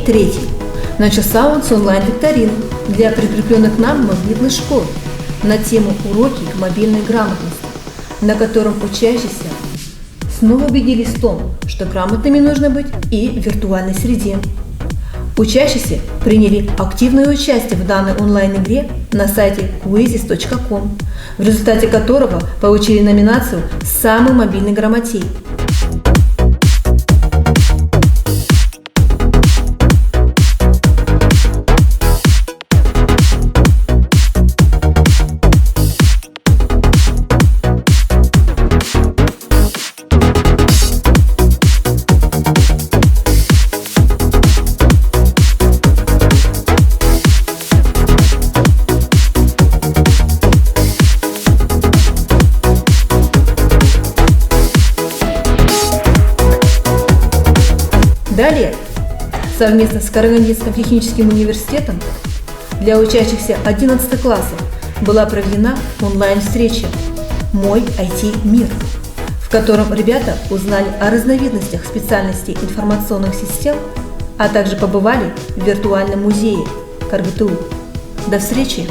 Третий. Начался он с онлайн-викторины для прикрепленных к нам магнитных школ на тему «Уроки мобильной грамотности», на котором учащиеся снова убедились в том, что грамотными нужно быть и в виртуальной среде. Учащиеся приняли активное участие в данной онлайн-игре на сайте quizizz.com, в результате которого получили номинацию «Самый мобильный грамотей». Далее, совместно с Карагандинским техническим университетом для учащихся 11 классов была проведена онлайн-встреча «Мой IT-мир», в котором ребята узнали о разновидностях специальностей информационных систем, а также побывали в виртуальном музее КарГТУ. До встречи!